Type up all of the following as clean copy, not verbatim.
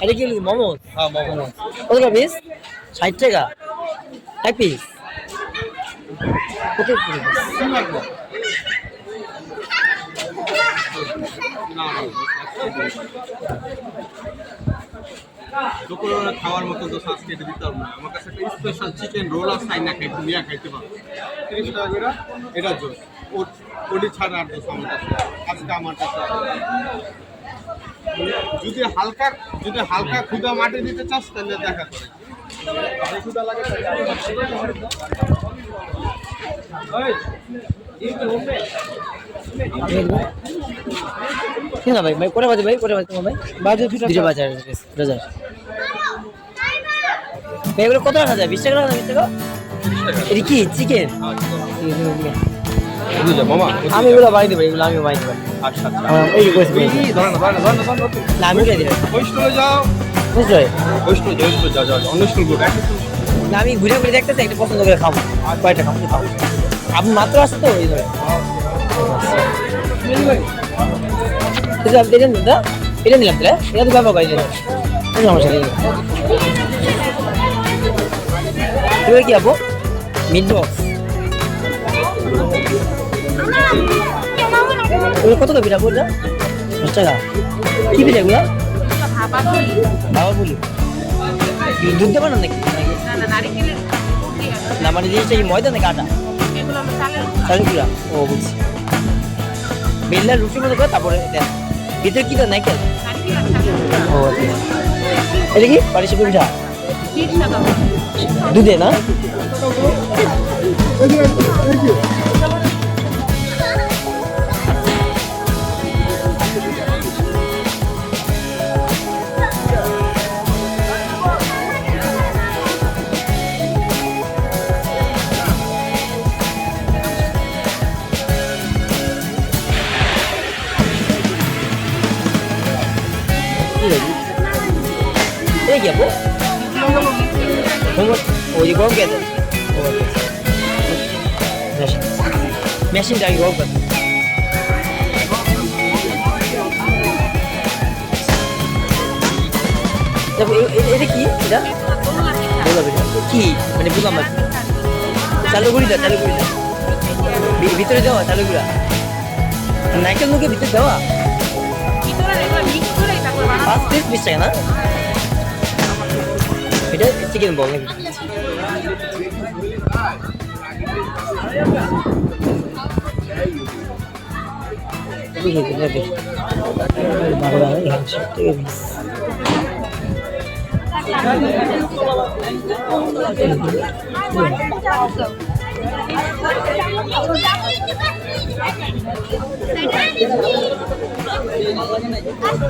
এটা কি মোমো? কত টাকা পিস? 60 টাকা এক পিস। কত দুপুরে খাওয়ার মতো তো সাজ কেটে দিতাম না। আমার কাছে একটা স্পেশাল চিকেন রোল আর সাইনা খাইতে নিয়ে খাইতে পারো 30 টাকা করে এটার জন্য ওটি ছাড়া আর দোষ আমার কাছে আজকে আমার কাছে যদি হালকা ক্ষুদা মাটি দিতে চাস তাহলে দেখা করে ক্ষুদা লাগে না ভাই ভাই করে বাজে ভাই করে বাজে তোমার ভাই বাজে দুটো বাজার বাজার ভাই এগুলো কত টাকা যায়? 20 টাকা না 20 টাকা? এটা কি চিকেন? মামা আমি এগুলো বাড়ি দেবো, এগুলো আমি বাড়ি দেবো। আচ্ছা এই যে কইছি না আমি উঠে দিলাম। ওই স্টলে যাও, বুঝছো ওই স্টলে যাও অন্য স্টল গুলো না আমি ঘুরে ঘুরে দেখতেছি একটা পছন্দ করে খাবো কয়টা খাবো খাবো আপনি মাত্র আসছে তো এই ধরে এটা নিলাম এটা নিলাম তাহলে এটা তো ব্যবহার করে সমস্যা নেই। এবার কি আপু মিট বক্স কত টাকা পিঠা বলছো? 10 টাকা। কি পিঠা এগুলো? বাবা বলি দুধ দেবো না নাকি? না মানে জিনিসটা কি ময়দা নাকি আটা? চালের গুঁড়া। ও বুঝছি। বেলনার রুটির মতো করে তারপরে দেন ভিতরে কি দেন নাকি? ও এটা কি পারিস পিঠা দুধে না? এই কি আপু ওই যে গরম খেতে মেশিনটা আগে গরম করতে এটা কি এটা কি মানে বুঝলাম না। চালুগুড়িটা ভিতরে দেওয়া চালুগুড়া নাইকেল মুখে ভিতরে দেওয়া 5 পিস 20 টাকা না? এটা চিকেন বল নাকি?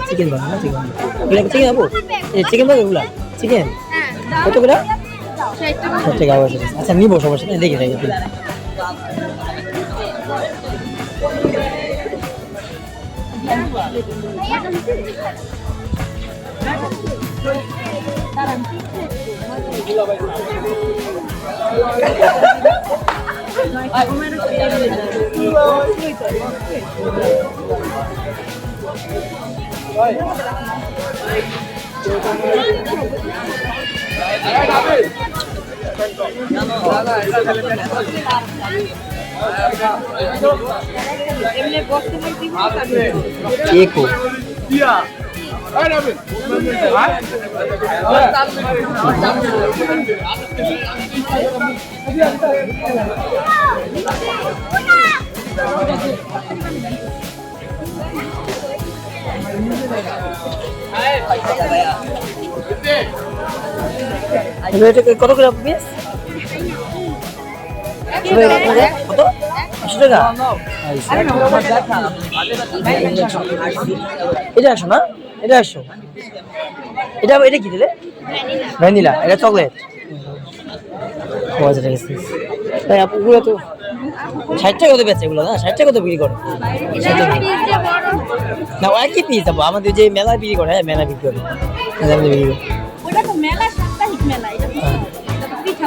চিকেন বল না চিকেন চিকেন আপু চিকেন বল এগুলা চিকেন কত করে? 60 টাকা। আচ্ছা নিবো সমস্যা নেই দেখি দেখি কত করে পিস? কত? 80 টাকা। এটা 100 না? এটা 100। এটা কি দিলে? ভ্যানিলা। এটা চকলেট। ও আচ্ছা ঠিক আছে। তাই আপুগুলো তো 60 টাকা করে বেচে এগুলো না? 60 টাকা তো বিক্রি করে। না একই পিস দেবো আমাদের যে মেলা বিক্রি করে হ্যাঁ মেলা বিক্রি করে ওটা তো মেলা সাপ্তাহিক মেলা এটা তো পিঠা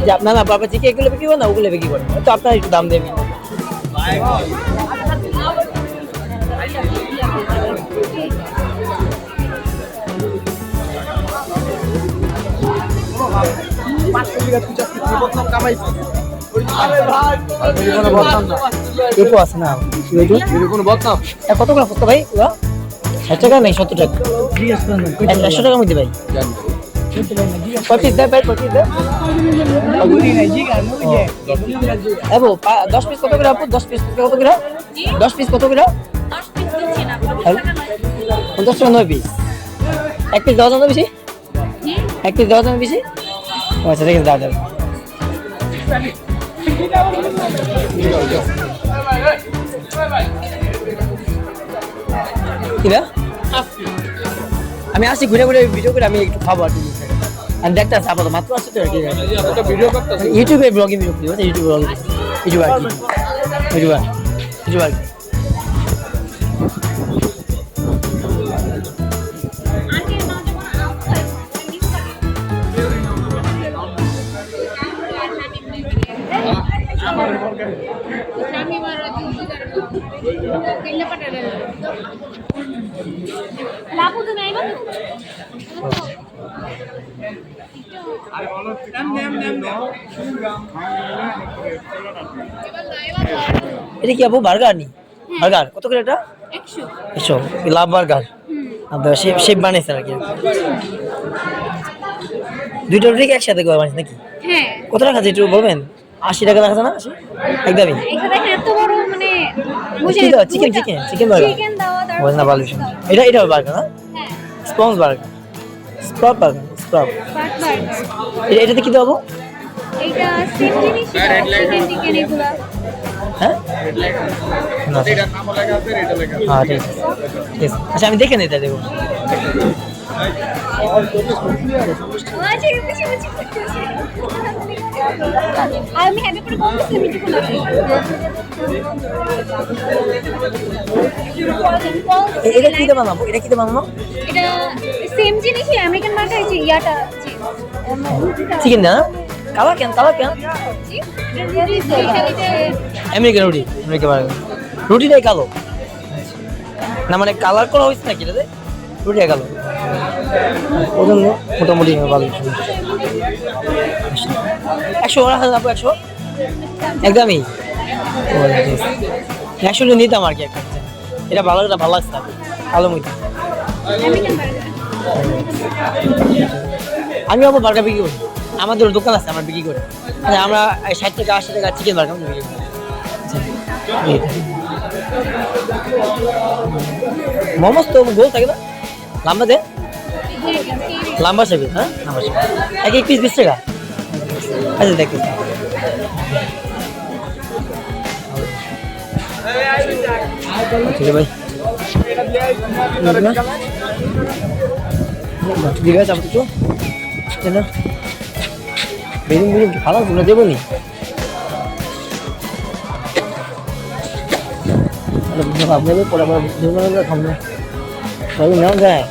যে আপনার না বাবা থেকে এগুলো বিক্রি করেন না ওগুলো বিক্রি করেন তো আপনার একটু দাম দেবেন এপো আছে না কত করে ফুচকা ভাই 60 টাকা নাই 70 টাকা 100 টাকা মধ্যে ভাই পঁচিশ দেয় ভাই 25 দেয় এবো 10 পিস কত করে আপু 10 পিস কত করে 10 পিস কত করে 50 টাকা 9 পিস এক পিস দেওয়া যাবে বেশি এক পিস দেওয়া যাবে বেশি আচ্ছা ঠিক আছে দাও দাও কিরা আমি আসি ঘুরে ঘুরে ভিডিও করে আমি একটু খাবো আর কি আমি দেখতে আসছি আপাতত মাত্র আসছে তো আর কি ইউটিউবে ব্লগিং ভিডিও করি ইউটিউবে ব্লগিং ইউটিউব আর কি ইউটিউব আর কি এটা কি আপু বার্গার নি বার্গার কত করে এটা 100 লাভ বার্গার আপনার শেপ বানাইছে নাকি দুইটা রুটি একসাথে করে বানাইছে নাকি হ্যাঁ কত টাকা আছে একটু বলবেন 80 টাকা রাখা না 80 একদমই এখানে এত বড় মানে চিকেন বার্গার চিকেন দাও বলেন না ভালো এটা বার্গার না হ্যাঁ sponge burger sprout burger sprout burger এটাতে কি দেবো এইটা সেম জিনিস চিকেন এগুলা হ্যাঁ না এটার নাম লেখা আছে এটা লেখা আছে হ্যাঁ ঠিক আছে ঠিক আছে আচ্ছা আমি দেখে নিতে দেবো আমি হ্যাপি করে বলতেছি আমি কিছু না এটা কি দিয়ে বানাবো এটা সেম জিনিসই আমেরিকান মার্কা আছে ইয়াটা চিকেন না কালার কেন আমেরিকান রুটিটাই কালো না মানে কালার করা হয়েছে নাকি এটাতে রুটিটাই কালো ওজন মোটামুটি ভালো 100 রাখা যাবো 100 একদমই 100 নিতাম আর কি একটা এটা ভালো লাগছে ভালো মতো আমি আবার বার্গার বিক্রি করি আমাদের দোকান আছে আমরা বিক্রি করি মানে আমরা 60 টাকা 80 টাকা চিকেন বার্গার বিক্রি করি মোমোস তো গোল থাকে না লম্বা শেপে হ্যাঁ লম্বা শেপে এক পিস 20 টাকা আচ্ছা দেখি ঠিক আছে ভাই ঠিক আছে আপনি তো না বেরিং ভালো শুনে দেবো নি আপনাদের পরে আবার খাবো সবই নেওয়া যায়